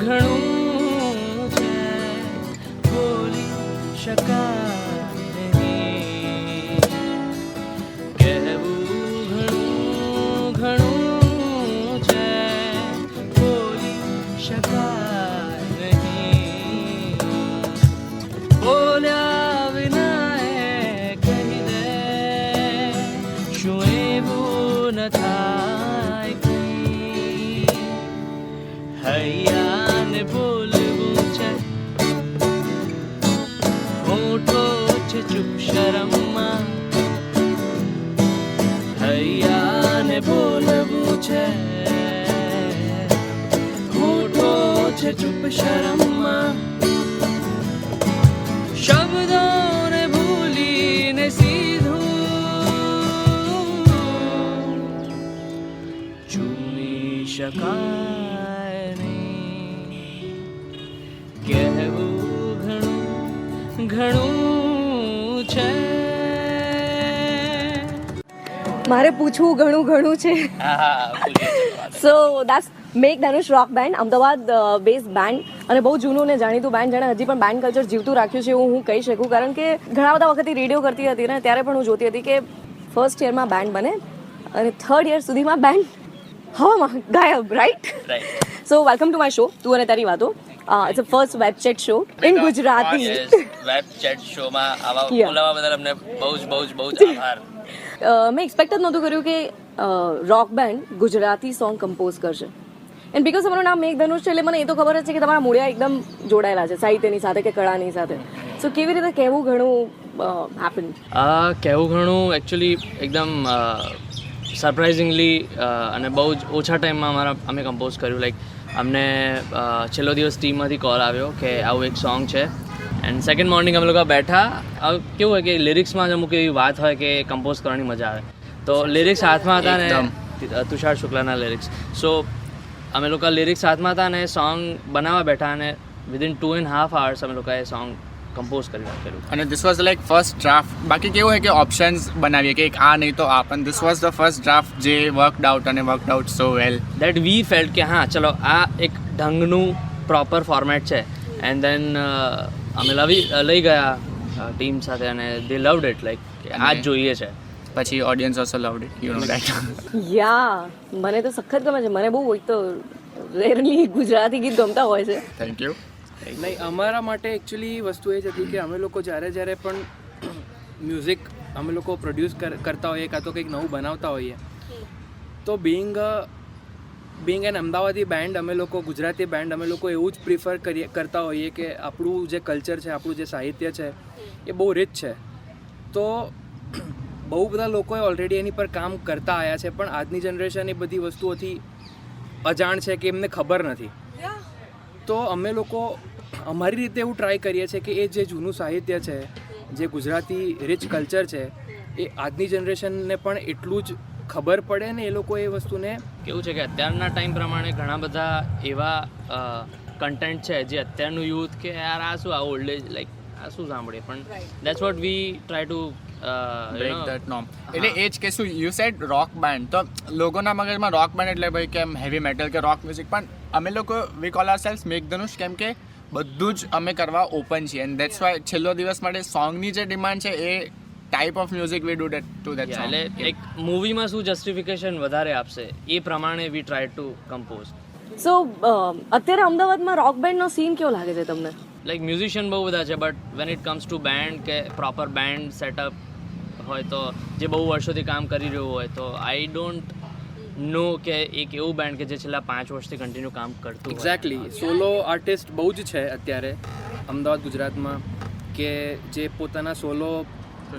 ઘણું છે બોલી શકાય નહીં, કહેવું ઘણું ઘણું છે બોલી શકાય નહીં, બોલ્યા વિના એ કહી દે શું એવું ન થાય કંઈ, હૈયાને બોલવું છે મોટો છે ચૂપ શરમમાં, હૈયાને બોલવું છે મોટો છે ચૂપ શરમમાં, શબ્દોને ભૂલીને સીધું ચૂમી શકાય નહીં, કહેવું ઘણું ઘણું છે. મારે પૂછવું ઘણું ઘણું છે. સો that's make Dhanush rock band, Ahmedabad base band અને બહુ જૂનું ને જાણીતું બેન્ડ, જેણે હજી પણ બેન્ડ કલ્ચર જીવતું રાખ્યું છે એવું હું કહી શકું. કારણ કે ઘણા બધા વખતથી રેડિયો કરતી હતી ને ત્યારે પણ હું જોતી હતી કે ફર્સ્ટ યરમાં બેન્ડ બને અને થર્ડ યર સુધીમાં બેન્ડ હવામાં ગાયબ, right? So welcome to my show તું અને તારી વાતો. It's a first web chat show in Gujarati. Web chat શોમાં આવા બોલાવવા બદલ અમને બહુ જ આભાર. મેં એક્સપેક્ટ જ નહોતું કર્યું કે રોક બેન્ડ ગુજરાતી સોંગ કમ્પોઝ કરશે. એન્ડ બીકોઝ તમારું નામ મેઘ ધનુષ છે એટલે મને એ તો ખબર જ છે કે તમારા મૂળિયા એકદમ જોડાયેલા છે સાહિત્યની સાથે કે કળાની સાથે. સો કેવી રીતે કહેવું ઘણું હેપન? કહેવું ઘણું એકચ્યુઅલી એકદમ સરપ્રાઇઝિંગલી અને બહુ જ ઓછા ટાઈમમાં અમે કમ્પોઝ કર્યું. લાઈક અમને છેલ્લો દિવસ ટીમમાંથી કોલ આવ્યો કે આવું એક સોંગ છે એન્ડ સેકન્ડ મોર્નિંગ અમે લોકો બેઠા. કેવું હોય કે લિરિક્સમાં જ અમુક એવી વાત હોય કે કમ્પોઝ કરવાની મજા આવે, તો લિરિક્સ હાથમાં હતા ને તુષાર શુક્લાના લિરિક્સ. સો અમે લોકો લિરિક્સ હાથમાં હતા અને સોંગ બનાવવા બેઠા અને વિધિન 2.5 hours અમે લોકોએ સોંગ કમ્પોઝ કરી નાખેલું. અને this was like first draft. બાકી કેવું હોય કે ઓપ્શન્સ બનાવીએ કે એક આ નહીં તો આ, પણ this was the first draft જે વર્કડ આઉટ અને worked out so well that we felt કે હા ચલો આ એક ઢંગનું પ્રોપર ફોર્મેટ છે. એન્ડ દેન અમે લઈ ગયા ટીમ સાથે અને દે લવડ ઇટ, લાઈક આ જ જોઈએ છે. પછી audience also loved it, you know that. Yeah મને તો સખત ગમે છે. મને બહુ એક તો રેરલી ગુજરાતી ગીત ગમતા હોય છે. Thank you. નહીં, અમારા માટે એકચ્યુઅલી વસ્તુ એ જ હતી કે અમે લોકો જ્યારે પણ મ્યુઝિક અમે લોકો પ્રોડ્યુસ કરતા હોઈએ કાં તો કંઈક નવું બનાવતા હોઈએ તો બિંગ એન અમદાવાદી બેન્ડ, અમે લોકો ગુજરાતી બેન્ડ, અમે લોકો એવું જ પ્રિફર કરતા હોઈએ કે આપણું જે કલ્ચર છે, આપણું જે સાહિત્ય છે એ બહુ રીચ છે. તો બહુ બધા લોકોએ ઓલરેડી એની પર કામ કરતા આવ્યા છે, પણ આજની જનરેશન એ બધી વસ્તુઓથી અજાણ છે કે એમને ખબર નથી. તો અમે લોકો અમારી રીતે એવું ટ્રાય કરીએ છીએ કે એ જે જૂનું સાહિત્ય છે, જે ગુજરાતી રીચ કલ્ચર છે, એ આજની જનરેશનને પણ એટલું જ ખબર પડે ને એ લોકો એ વસ્તુને. કેવું છે કે અત્યારના ટાઈમ પ્રમાણે ઘણા બધા એવા કન્ટેન્ટ છે જે અત્યારનું યુથ કે યાર આ શું આ ઓલ્ડ એજ લાઈક આ શું સાંભળે, પણ that's what we try to break that norm. એટલે એ જ કે શું યુ સેડ રોક બેન્ડ, તો લોકોના મગજમાં રોક બેન્ડ એટલે ભાઈ કેમ હેવી મેટલ કે રોક મ્યુઝિક, પણ અમે લોકો વી કોલ આવરસેલ્વ્સ મેઘ ધનુષ કેમ કે બધું જ અમે કરવા ઓપન છીએ. એન્ડ દેટ્સ વાય છેલ્લો દિવસ માટે સોંગની જે ડિમાન્ડ છે એ type of music we do that to that song. એટલે એક મૂવીમાં શું જસ્ટિફિકેશન વધારે આપશે એ પ્રમાણે we try to compose. So અત્યારે અમદાવાદમાં રોક બેન્ડનો સીન કેવો લાગે છે તમને? લાઈક મ્યુઝિશિયન બહુ બધા છે, but when it comes to band કે પ્રોપર બેન્ડ સેટઅપ હોય તો જે બહુ વર્ષોથી કામ કરી રહ્યું હોય તો આઈ ડોન્ટ નો કે એક એવું બેન્ડ કે જે છેલ્લા 5 વર્ષથી કન્ટિન્યુ કામ કરતું હોય. એક્ઝેક્ટલી, સોલો આર્ટિસ્ટ બહુ જ છે અત્યારે અમદાવાદ ગુજરાતમાં કે જે પોતાના સોલો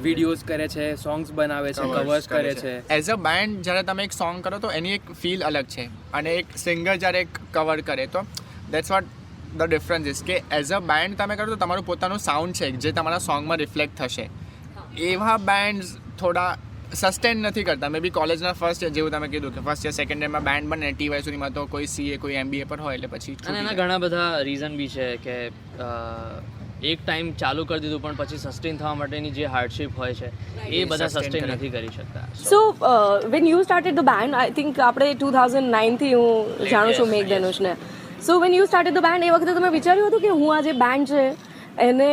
વિડીયોઝ કરે છે, સોંગ્સ બનાવે છે, કવર્સ કરે છે. એઝ અ બેન્ડ જ્યારે તમે એક સોંગ કરો તો એની એક ફીલ અલગ છે, અને એક સિંગર જ્યારે એક કવર કરે તો that's what the difference is કે એઝ અ બેન્ડ તમે કરો તો તમારું પોતાનું સાઉન્ડ છે જે તમારા સોંગમાં રિફ્લેક્ટ થશે. એવા બેન્ડ્સ થોડા સસ્ટેન નથી કરતા. મે બી કોલેજના ફર્સ્ટ યર જેવું તમે કીધું કે ફર્સ્ટ યર સેકન્ડ યરમાં બેન્ડ બને ટીવાય સુધીમાં તો કોઈ સીએ કોઈ એમબીએ પર હોય એટલે પછી અને એના ઘણા બધા રીઝન બી છે કે એક ટાઈમ ચાલુ કરી દીધું પણ પછી સસ્ટેન થવા માટેની જે હાર્ડશિપ હોય છે એ બધા સસ્ટેન નથી કરી શકતા. So when you started the band, I think આપણે 2009 થી હું જાણું છું મેઘ ધનુષને. So when you started the band એ વખતે તમે વિચાર્યું હતું કે હું આ જે બેન્ડ છે એને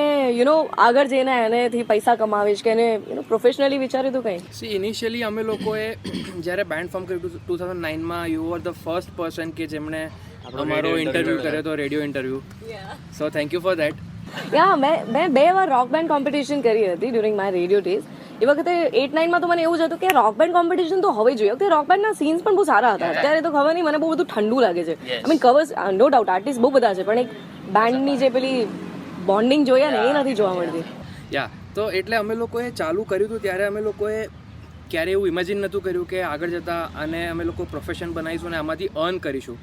આગળ જઈને એનેથી પૈસા કમાવીશ કે એને પ્રોફેશનલી વિચાર્યું હતું કંઈ? સી ઇનિશિયલી અમે લોકોએ જ્યારે બેન્ડ ફોર્મ કર્યું 2009માં, you were the first person કે જેમણે અમારો ઇન્ટરવ્યૂ કર્યો હતો, radio interview. So thank you for that. Yeah મેં 2 વાર રોક બેન્ડ કોમ્પિટિશન કરી હતી ડ્યુરિંગ માય રેડિયો ડેઝ. એ વખતે 8-9માં તો મને એવું જ હતું કે રોક બેન્ડ કોમ્પિટિશન તો હોવી જોઈએ. રોક બેન્ડના સીન્સ પણ બહુ સારા હતા. અત્યારે તો ખબર નહીં, મને બહુ બધું ઠંડુ લાગે છે. I mean covers no doubt artist બહુ બધા છે, પણ એક બેન્ડની જે પેલી બોન્ડિંગ જોઈએ ને એ નથી જોવા મળતી. યા તો એટલે અમે લોકોએ ચાલુ કર્યું હતું ત્યારે અમે લોકોએ ક્યારે એવું ઇમેજિન નહોતું કર્યું કે આગળ જતાં અને અમે લોકો પ્રોફેશન બનાવીશું અને આમાંથી અર્ન કરીશું.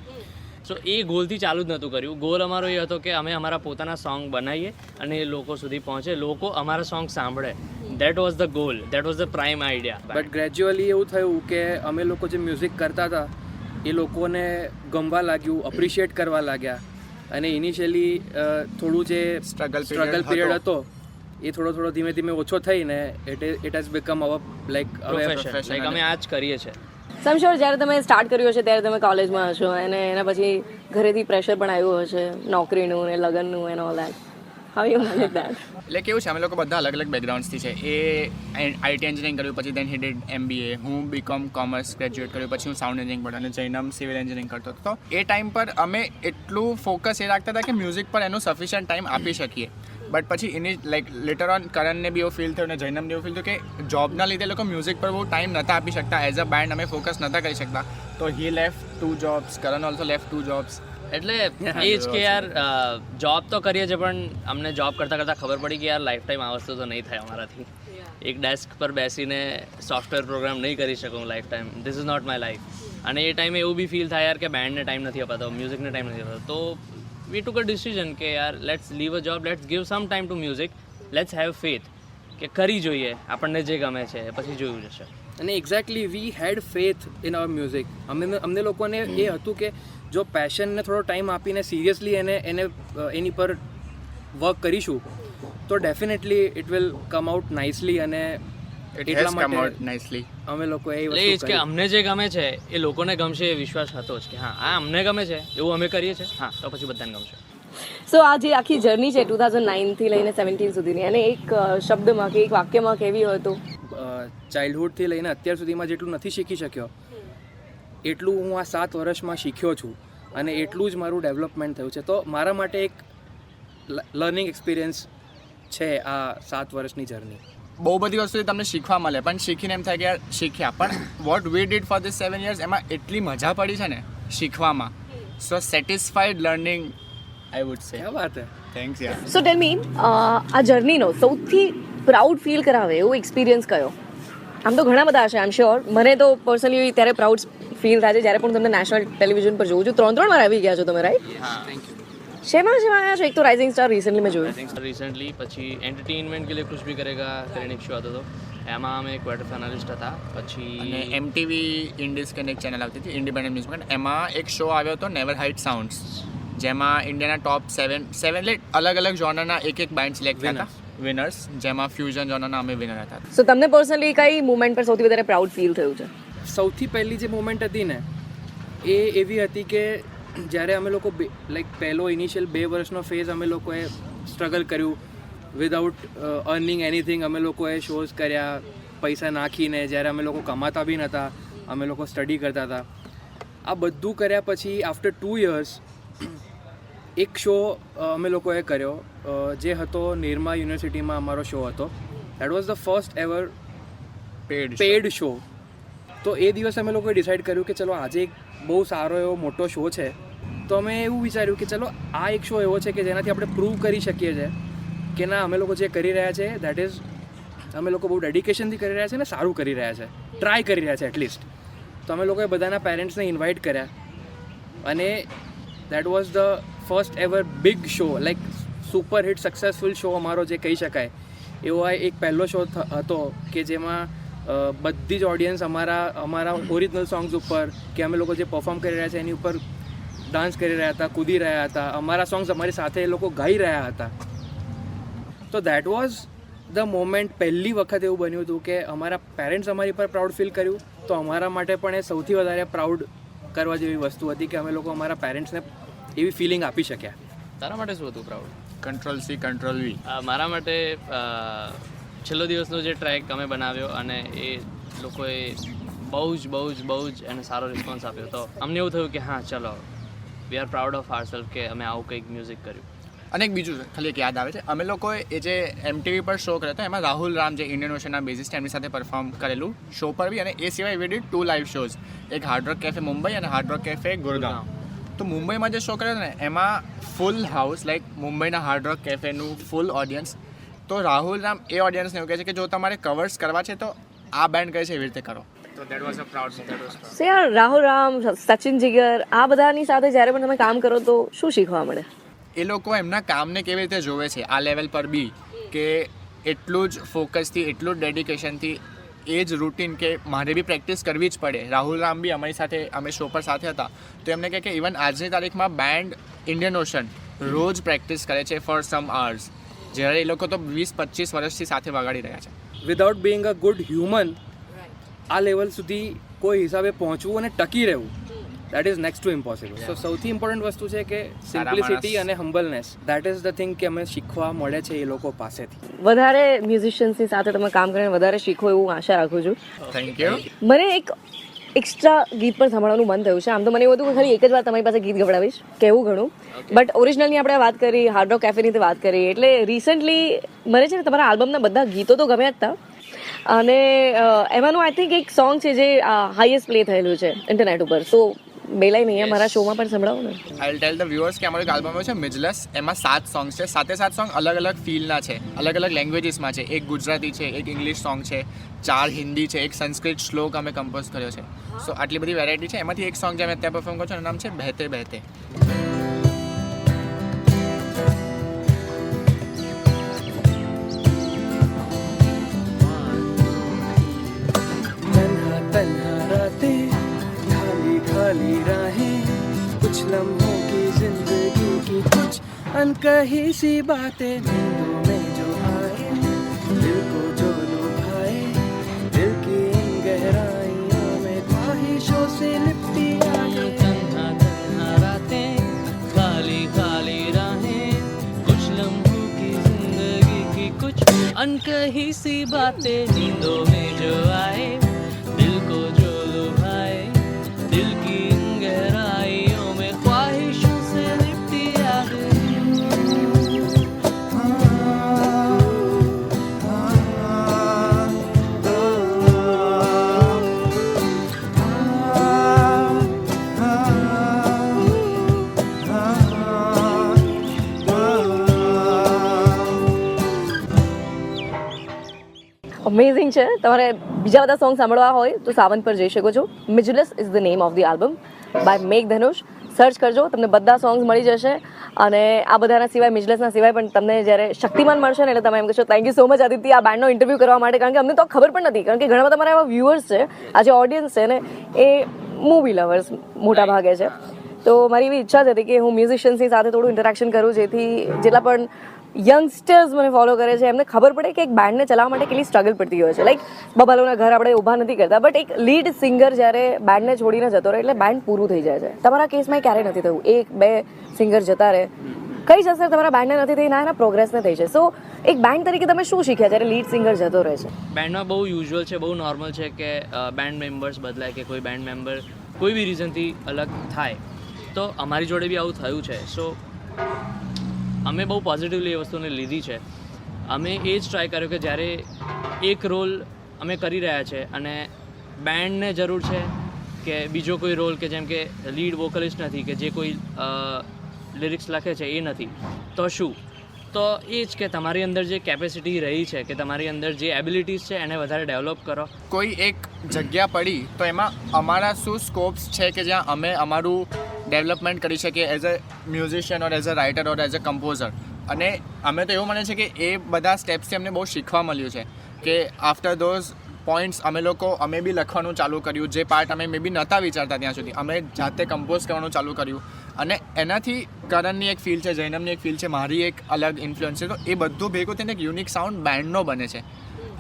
સો એ ગોલથી ચાલુ જ નહોતું કર્યું. ગોલ અમારો એ હતો કે અમે અમારા પોતાના સોંગ બનાવીએ અને એ લોકો સુધી પહોંચે, લોકો અમારા સોંગ સાંભળે. That was the goal, that was the prime idea. But gradually એવું થયું કે અમે લોકો જે મ્યુઝિક કરતા હતા એ લોકોને ગમવા લાગ્યું, અપ્રિશિએટ કરવા લાગ્યા. અને ઇનિશિયલી થોડું જે સ્ટ્રગલ પીરિયડ હતો એ થોડો ધીમે ધીમે ઓછો થઈને it has become our like profession. Like અમે આ જ કરીએ છીએ. સમશ્યોર જ્યારે તમે સ્ટાર્ટ કર્યું હશે ત્યારે તમે કોલેજમાં હશો અને એના પછી ઘરેથી પ્રેશર પણ આવ્યું હશે, નોકરીનું ને લગ્નનું and all that. How you manage that? એટલે કેવું છે, અમે લોકો બધા અલગ અલગ બેકગ્રાઉન્ડ્સથી છે. એ આઈટી એન્જિનિયરિંગ કર્યું, પછી દેન હી ડીડ MBA. હું બીકોમ કોમર્સ ગ્રેજ્યુએટ કર્યું, પછી હું સાઉન્ડ એન્જિનિયરિંગ ભણ્યો અને જૈનમ સિવિલ એન્જિનિયરિંગ કરતો હતો. તો એ ટાઈમ પર અમે એટલું ફોકસ એ રાખતા હતા કે મ્યુઝિક પર એનું સફિશિયન્ટ ટાઈમ આપી શકીએ. બટ પછી એની લાઈક લેટર ઓન કરણને બી એવું ફીલ થયું અને જૈનમને એવું ફીલ થયું કે જોબના લીધે લોકો મ્યુઝિક પર બહુ ટાઈમ નહોતા આપી શકતા. એઝ અ બેન્ડ અમે ફોકસ નહોતા કરી શકતા. તો હી લેફ્ટ 2 jobs, કરણ ઓલ્સો લેફ્ટ 2 jobs. એટલે એ જ કે યાર જોબ તો કરીએ છીએ, પણ અમને જોબ કરતાં કરતાં ખબર પડી કે યાર લાઈફ ટાઈમ આ વસ્તુ તો નહીં થાય અમારાથી. એક ડેસ્ક પર બેસીને સોફ્ટવેર પ્રોગ્રામ નહીં કરી શકું life time. This is not my life. અને એ ટાઈમે એવું બી ફીલ થાય યાર કે બેન્ડને ટાઈમ નથી અપાતો, મ્યુઝિકને ટાઈમ નથી અપાતો. તો વી ટુક અ ડિસિઝન કે યાર let's leave a job, let's give some time to music, let's have faith કે કરી જોઈએ આપણને જે ગમે છે પછી જોયું જશે. અને exactly we had faith in our music. અમને લોકોને એ હતું કે જો પેશનને થોડો ટાઈમ આપીને સિરિયસલી એની પર વર્ક કરીશું તો definitely it will come out nicely. અને એટલા માટે નાઇસલી અમે લોકો એ એટલે એ જ કે અમને જે ગમે છે એ લોકોને ગમશે એ વિશ્વાસ હતો જ કે હા આ અમને ગમે છે એવું અમે કરીએ છીએ, હા તો પછી બધાને ગમશે. સો આ જે આખી જર્ની છે 2009થી લઈને 17 સુધીની, અને એક શબ્દમાં કે એક વાક્યમાં કેવી હોય તો? ચાઇલ્ડહુડથી લઈને અત્યાર સુધીમાં જેટલું નથી શીખી શક્યો એટલું હું આ 7 વર્ષમાં શીખ્યો છું અને એટલું જ મારું ડેવલપમેન્ટ થયું છે. તો મારા માટે એક લર્નિંગ એક્સપિરિયન્સ છે આ 7 વર્ષની જર્ની. બહુ બધી વસ્તુ તમને શીખવા મળે, પણ શીખીને એમ થાય કે યાર શીખ્યા, પણ what we did for this 7 years એમાં એટલી મજા પડી છે ને શીખવામાં. So satisfied learning I would say. क्या बात है. થેન્ક્સ યાર. સો ટેલ મી, આ જર્નીનો સૌથી પ્રાઉડ ફીલ કરાવે એવો એક્સપિરિયન્સ કયો? આમ તો ઘણા બધા હશે આઈ એમ શ્યોર. મને તો પર્સનલી ત્યારે પ્રાઉડ ફીલ થાય છે જ્યારે પણ તમને નેશનલ ટેલિવિઝન પર જોઉં છું. 3 વાર આવી ગયા છો તમે, રાઈટ? હા, થેન્ક યુ. શેમાં આવ્યા છો? એક તો રાઇઝિંગ સ્ટાર રિસેન્ટલી મેં જોયું. रिसेंटली પછી एंटरटेनमेंट के लिए कुछ भी करेगा કરીને એક શો હતો તો એમાં અમે ક્વાર્ટર ફાઇનલિસ્ટ હતા. પછી અને MTV ઇન્ડિઝ કરીને એક ચેનલ આવતી હતી, ઇન્ડિપેન્ડન્ટ ન્યૂઝ. એમાં એક શો આવ્યો હતો નેવર હાઇટ સાઉન્ડ્સ, જેમાં ઇન્ડિયાના ટોપ 7 એટલે અલગ અલગ જોનરના એક બેન્ડ સિલેક્ટ થયા હતા, વિનર્સ, જેમાં ફ્યુઝન જોનરના અમે વિનર હતા. સો તમને પર્સનલી કઈ મુમેન્ટ પર સૌથી વધારે પ્રાઉડ ફીલ થયું છે? સૌથી પહેલી જે મોમેન્ટ હતી ને એ એવી હતી કે જ્યારે અમે લોકો લાઈક પહેલો ઇનિશિયલ 2 વર્ષનો ફેઝ અમે લોકોએ સ્ટ્રગલ કર્યું વિધાઉટ અર્નિંગ એનીથિંગ. અમે લોકોએ શોઝ કર્યા પૈસા નાખીને, જ્યારે અમે લોકો કમાતા બી નહોતા, અમે લોકો સ્ટડી કરતા હતા. આ બધું કર્યા પછી આફ્ટર 2 years એક શો અમે લોકોએ કર્યો જે હતો નિરમા યુનિવર્સિટીમાં અમારો શો હતો. That was the first ever paid show. તો એ દિવસે અમે લોકોએ ડિસાઇડ કર્યું કે ચલો આજે એક બહુ સારો એવો મોટો શો છે, તો અમે એવું વિચાર્યું કે ચલો આ એક શો એવો છે કે જેનાથી આપણે પ્રૂવ કરી શકીએ છીએ કે ના અમે લોકો જે કરી રહ્યા છે દેટ ઇઝ અમે લોકો બહુ ડેડિકેશનથી કરી રહ્યા છે ને સારું કરી રહ્યા છે, ટ્રાય કરી રહ્યા છે એટલીસ્ટ. તો અમે લોકોએ બધાના પેરેન્ટ્સને ઇન્વાઇટ કર્યા અને that was the first ever big show, like super hit successful show અમારો જે કહી શકાય એવો આ એક પહેલો શો હતો કે જેમાં બધી જ ઓડિયન્સ અમારા ઓરિજિનલ સોંગ્સ ઉપર કે અમે લોકો જે પરફોર્મ કરી રહ્યા છે એની ઉપર ડાન્સ કરી રહ્યા હતા, કૂદી રહ્યા હતા, અમારા સોંગ્સ અમારી સાથે એ લોકો ગાઈ રહ્યા હતા. તો દેટ વોઝ ધ મોમેન્ટ. પહેલી વખત એવું બન્યું હતું કે અમારા પેરેન્ટ્સ અમારી પર પ્રાઉડ ફીલ કર્યું, તો અમારા માટે પણ એ સૌથી વધારે પ્રાઉડ કરવા જેવી વસ્તુ હતી કે અમે લોકો અમારા પેરેન્ટ્સને એવી ફિલિંગ આપી શક્યા. તારા માટે શું હતું proud? Control C control V. મારા માટે છેલ્લો દિવસનો જે ટ્રેક અમે બનાવ્યો અને એ લોકોએ બહુ જ એને સારો રિસ્પોન્સ આપ્યો. તો અમને એવું થયું કે હા ચલો વી આર પ્રાઉડ ઓફ આવરસેલ્ફ કે અમે આવું કંઈક મ્યુઝિક કર્યું. અને એક બીજું ખાલી એક યાદ આવે છે, અમે લોકોએ એ જે MTV પર શો કર્યો હતો એમાં રાહુલ રામ જે ઇન્ડિયન ઓશનના બેઝિસ્ટ એમની સાથે પરફોર્મ કરેલું શો પર બી, અને એ સિવાય વી ડીડ 2 લાઈવ શોઝ, એક હાર્ડ રોક કેફે મુંબઈ અને હાર્ડ રોક કેફે ગુરગાંવ. તો મુંબઈમાં જે શો કર્યો હતો ને એમાં ફૂલ હાઉસ, લાઈક મુંબઈના હાર્ડ રોક કેફેનું ફૂલ ઓડિયન્સ. તો રાહુલ રામ એ ઓડિયન્સને એવું કહે છે કે જો તમારે કવર્સ કરવા છે તો આ બેન્ડ કહે છે એવી રીતે કરો. તો that was a proud moment. So યાર રાહુલ રામ, સચિન જીગર, આ બધાની સાથે જ્યારે પણ તમે કામ કરો તો શું શીખવા મળે? એ લોકો એમના કામને કેવી રીતે જોવે છે આ લેવલ પર બી, કે એટલું જ ફોકસથી, એટલું જ ડેડિકેશનથી, એ જ રૂટીન કે મારે બી પ્રેક્ટિસ કરવી જ પડે. રાહુલ રામ બી અમારી સાથે, અમે શો પર સાથે હતા, તો એમને કહે કે ઇવન આજની તારીખમાં બેન્ડ ઇન્ડિયન ઓશન રોજ પ્રેક્ટિસ કરે છે ફોર સમ અવર્સ, જ્યારે એ લોકો તો 20-25 વર્ષથી સાથે વગાડી રહ્યા છે. Without being a good human આ લેવલ સુધી કોઈ હિસાબે પહોંચવું અને ટકી રહેવું, that is next to impossible. So સૌથી ઇમ્પોર્ટન્ટ વસ્તુ છે કે સિમ્પ્લિસિટી અને humbleness, that is the thing કે અમે શીખવા મળે છે એ લોકો પાસેથી. વધારે મ્યુઝિશિયન્સની સાથે તમે કામ કરીને વધારે શીખો એવું આશા રાખું છું. Thank you. મને એક એક્સ્ટ્રા ગીત પણ સાંભળવાનું મન થયું છે. આમ તો મને એવું હતું કે ખાલી એક જ વાર તમારી પાસે ગીત ગવડાવીશ, કહેવું ઘણું, બટ ઓરિજિનલની આપણે વાત કરી, હાર્ડ રોક કેફેની વાત કરી, એટલે રિસન્ટલી મને છે ને તમારા આલ્બમના બધા ગીતો તો ગમ્યા જ હતા, અને એમાંનું આઈ થિંક એક સોંગ છે જે હાઈએસ્ટ પ્લે થયેલું છે ઇન્ટરનેટ ઉપર. સો બેલાઈ નહીં મારા શોમાં પણ સંભળાવો ને. I will tail the viewers કે અમારું એક આલ્બમ છે મિજલસ, એમાં 7 સોંગ્સ છે. 7 સોંગ અલગ અલગ ફીલના છે, અલગ અલગ લેંગ્વેજીસમાં છે. એક ગુજરાતી છે, એક ઇંગ્લિશ સોંગ છે, 4 હિન્દી છે, એક સંસ્કૃત શ્લોક અમે કમ્પોઝ કર્યો છે. સો આટલી બધી વેરાયટી છે. એમાંથી એક સોંગ જે અમે અત્યારે પરફોર્મ કર્યો છે એનું નામ છે બહેતે બહેતે. खाली राहें, कुछ लम्हों की जिंदगी की कुछ अनकही सी बातें, नींदों में जो आए, दिल को जो लुभाए, दिल की इन गहराइयों में ख्वाहिशों से लिपटी आए. तन्हा तन्हा रातें, खाली खाली राहें, कुछ लम्हों की जिंदगी की कुछ अनकही सी बातें, नींदों में जो आए, दिल को जो लुभाए, दिल की इन गहराइयों में ख्वाहिशों से लिपटी आ गई. અમેઝિંગ છે. તમારે બીજા બધા સોંગ સાંભળવા હોય તો સાવન પર જઈ શકો છો. Mijlas is the name of the album by Megh Dhanush. Search કરજો, તમને બધા સોંગ્સ મળી જશે. અને આ બધાના સિવાય, મિજલસના સિવાય પણ તમને જ્યારે શક્તિમાન મળશે ને એટલે તમે એમ કહેશો thank you so much Aditya આ બેન્ડનો ઇન્ટરવ્યૂ કરવા માટે, કારણ કે અમને તો ખબર પણ નથી, કારણ કે ઘણા બધા મારા એવા વ્યુઅર્સ છે, આ જે ઓડિયન્સ છે ને એ મૂવી લવર્સ મોટા ભાગે છે. તો મારી એવી ઈચ્છા જ હતી કે હું મ્યુઝિશિયન્સની સાથે થોડું ઇન્ટરેક્શન કરું, જેથી જેટલા પણ યંગસ્ટર્સ મને ફોલો કરે છે એમને ખબર પડે કે એક બેન્ડને ચલાવવા માટે કેટલી સ્ટ્રગલ પડતી હોય છે. લાઈક બબાલોના ઘર આપણે ઊભા નથી કરતા, બટ એક લીડ સિંગર જ્યારે બેન્ડને છોડીને જતો રહે એટલે બેન્ડ પૂરું થઈ જાય છે. તમારા કેસમાં ક્યારે નથી થયું? 1-2 સિંગર જતા રહે, કઈ જ અસર તમારા બેન્ડને નથી થઈ, ના એના પ્રોગ્રેસને થઈ છે. સો એક બેન્ડ તરીકે તમે શું શીખ્યા જ્યારે લીડ સિંગર જતો રહે છે? બેન્ડમાં બહુ યુઝ્યુઅલ છે, બહુ નોર્મલ છે કે બેન્ડ મેમ્બર્સ બદલાય કે કોઈ બેન્ડ મેમ્બર કોઈ બી રીઝનથી અલગ થાય. તો અમારી જોડે બી આવું થયું છે. સો અમે બહુ પોઝિટિવલી એ વસ્તુને લીધી છે. અમે એ જ ટ્રાય કર્યો કે જ્યારે એક રોલ અમે કરી રહ્યા છે અને બેન્ડને જરૂર છે કે બીજો કોઈ રોલ કે જેમ કે લીડ વોકલિસ્ટ નથી, કે જે કોઈ લિરિક્સ લખે છે એ નથી, તો શું? તો એ જ કે તમારી અંદર જે કેપેસિટી રહી છે, કે તમારી અંદર જે એબિલિટીઝ છે એને વધારે ડેવલપ કરો. કોઈ એક જગ્યા પડી તો એમાં અમારા શું સ્કોપ્સ છે કે જ્યાં અમે અમારું ડેવલપમેન્ટ કરી શકીએ as a musician or as a writer or as a composer. અને અમે તો એવું મને છે કે એ બધા સ્ટેપ્સથી અમને બહુ શીખવા મળ્યું છે કે આફ્ટર ધોઝ પોઈન્ટ્સ અમે બી લખવાનું ચાલુ કર્યું. જે પાર્ટ અમે મે બી નહોતા વિચારતા ત્યાં સુધી અમે જાતે કમ્પોઝ કરવાનું ચાલુ કર્યું. અને એનાથી કરણની એક ફીલ છે, જૈનમની એક ફીલ છે, મારી એક અલગ ઇન્ફ્લુઅન્સ છે. તો એ બધું ભેગું થઈને એક યુનિક સાઉન્ડ બેન્ડનો બને છે.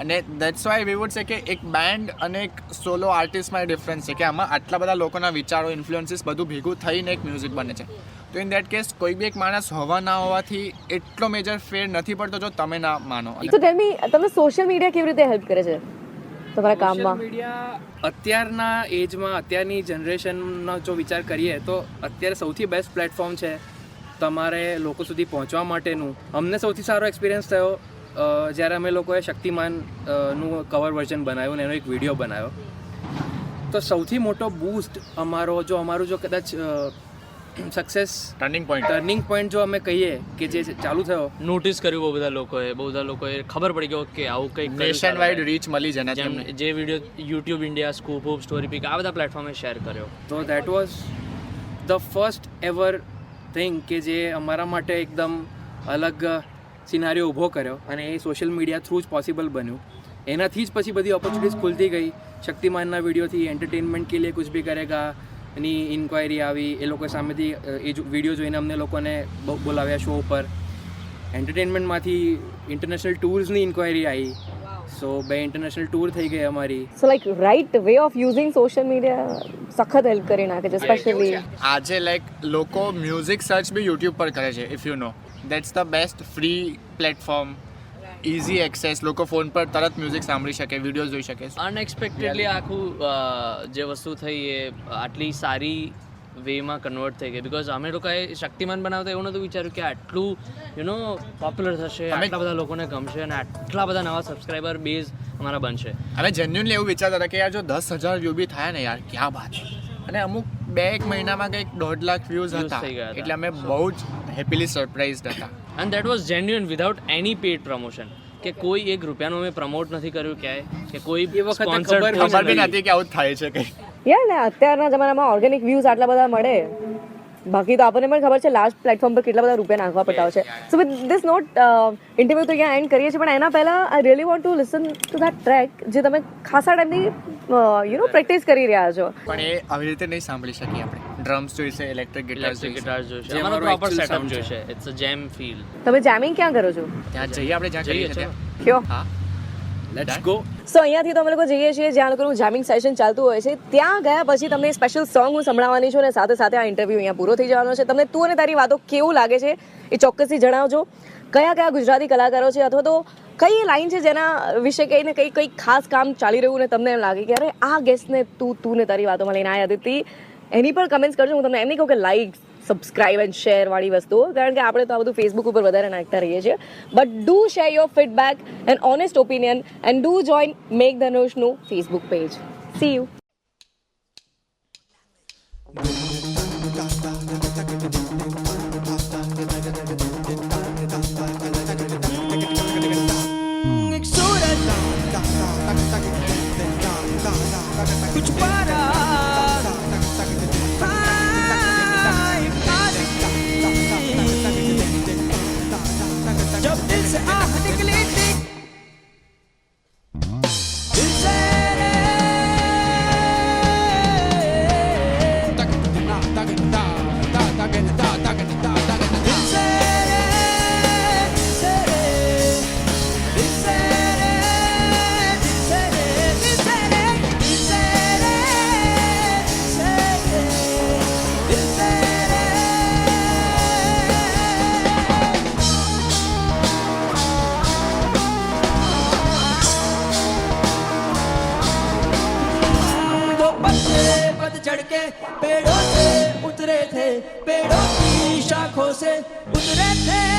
અને that's why we would say કે એક બેન્ડ અને એક સોલો આર્ટિસ્ટમાં ડિફરન્સ છે કે આમાં આટલા બધા લોકોના વિચારો ઇન્ફ્લુઅન્સીસ બધું ભેગું થઈને એક મ્યુઝિક બને છે. તો ઇન દેટ કેસ કોઈ બી એક માણસ હોવા ના હોવાથી એટલો મેજર ફેર નથી પડતો જો તમે ના માનો. તો ટેલ મી, તમને સોશિયલ મીડિયા કેવી રીતે હેલ્પ કરે છે તમારા કામમાં? મીડિયા અત્યારના એજમાં, અત્યારની જનરેશનનો જો વિચાર કરીએ તો અત્યારે સૌથી બેસ્ટ પ્લેટફોર્મ છે તમારે લોકો સુધી પહોંચવા માટેનું. અમને સૌથી સારો એક્સપિરિયન્સ થયો જ્યારે અમે લોકોએ શક્તિમાન નું કવર વર્ઝન બનાવ્યું ને એનો એક વિડીયો બનાવ્યો. તો સૌથી મોટો બૂસ્ટ અમારું જો કદાચ સક્સેસ ટર્નિંગ પોઈન્ટ જો અમે કહીએ કે જે ચાલુ થયો, નોટિસ કર્યું બહુ બધા લોકોએ ખબર પડી ગયો કે આવું કંઈક નેશન વાઇડ રીચ મળી જાય જેમ જે video YouTube India, scoop હુપ, story peak આ બધા પ્લેટફોર્મે શેર કર્યો. તો that was the first ever thing કે જે અમારા માટે એકદમ અલગ સિનારીઓ ઊભો કર્યો અને એ સોશિયલ મીડિયા થ્રુ જ પોસિબલ બન્યું. એનાથી જ પછી બધી ઓપોર્ચ્યુનિટીઝ ખુલતી ગઈ. શક્તિમાનના વિડીયોથી એન્ટરટેનમેન્ટ કે લીએ કુછ ભી કરેગા એની ઇન્ક્વાયરી આવી, એ લોકો સામેથી એ વિડીયો જોઈને અમને લોકોને બોલાવ્યા શો ઉપર. એન્ટરટેનમેન્ટમાંથી ઇન્ટરનેશનલ ટૂર્સની ઇન્ક્વાયરી આવી. સો 2 ઇન્ટરનેશનલ ટૂર થઈ ગઈ અમારી. So like right way of using social media સખત હેલ્પ કરી નાખે છે. સ્પેશિયલી આજે લાઈક લોકો મ્યુઝિક સર્ચ બી યુટ્યુબ પર કરે છે. If you know that's the best free platform, easy access. લોકો ફોન પર તરત મ્યુઝિક સાંભળી શકે, વિડીયોઝ જોઈ શકે. અનએક્સપેક્ટેડલી આખું જે વસ્તુ થઈ એ આટલી સારી વેમાં કન્વર્ટ થઈ ગઈ. બિકોઝ અમે લોકોએ શક્તિમાન બનાવતા એવું નહોતું વિચાર્યું કે આટલું પોપ્યુલર થશે, આટલા બધા લોકોને ગમશે અને આટલા બધા નવા સબસ્ક્રાઈબર બેઝ અમારા બનશે. અમે જેન્યુઅનલી એવું વિચારતા હતા કે યાર જો 10,000 વ્યૂ બી થાય ને યાર ક્યાં વાત છે. અને અમુક 2-1 મહિનામાં કંઈક 1.5 લાખ વ્યૂઝ હતા. એટલે અમે બહુ જ હેપીલી સરપ્રાઇઝડ હતા. And that was genuine without any paid promotion. કે કોઈ 1 રૂપિયાનું અમે પ્રમોટ નથી કર્યું ક્યાંય, કે કોઈ ખબર બી નથી કે આવું થાય છે કંઈ. યાર ને અત્યારના જમાનામાં ઓર્ગેનિક વ્યૂઝ આટલા બધા મળે, બાકી તો આપણને પણ ખબર છે લાસ્ટ પ્લેટફોર્મ પર કેટલા બધા રૂપિયા નાખવા પડતા હોય છે. So with this note interview તો અહીંયા એન્ડ કરીએ છીએ, પણ એના પહેલાં I really want to listen to that track જે તમે ખાસા ટાઈમથી પ્રેક્ટિસ કરી રહ્યા છો. પણ એ આવી રીતે નહીં સાંભળી શકીએ આપણે. ડ્રમ્સ જોઈશે, ઇલેક્ટ્રિક ગિટાર જોઈશે, અમારો પ્રોપર સેટઅપ જોઈશે. ઇટ્સ અ જેમ ફીલ. તમે જેમિંગ ક્યાં કરો છો? ત્યાં જઈએ આપણે, જ્યાં જઈએ છીએ કયો? હા, લેટ્સ ગો. સો અહીંયાથી તો અમે લોકો જઈએ છીએ જ્યાં લોકોનું જામિંગ સેશન ચાલતું હોય છે. ત્યાં ગયા પછી તમને સ્પેશિયલ સોંગ હું સંભળાવવાની છું અને સાથે સાથે આ ઇન્ટરવ્યૂ અહીંયા પૂરો થઈ જવાનો છે. તમને તું અને તારી વાતો કેવું લાગે છે એ ચોક્કસથી જણાવજો. કયા કયા ગુજરાતી કલાકારો છે અથવા તો કઈ લાઈન છે જેના વિશે કહીને કંઈ ખાસ કામ ચાલી રહ્યું ને તમને એમ લાગે કે અરે આ ગેસ્ટને તું ને તારી વાતોમાં લઈને આવ્યા હતી, એની પણ કમેન્ટ્સ કરજો. હું તમને એમ નહીં કહું કે લાઈક, સબસ્ક્રાઇબ એન્ડ શેર વાળી વસ્તુઓ, કારણ કે આપણે તો આ બધું ફેસબુક ઉપર વધારે નાખતા રહીએ છીએ. But do share your feedback and honest opinion and do join Megh ધનુષનું ફેસબુક પેજ. See you. चढ़ के पेड़ों से उतरे थे, पेड़ों की शाखों से उतरे थे.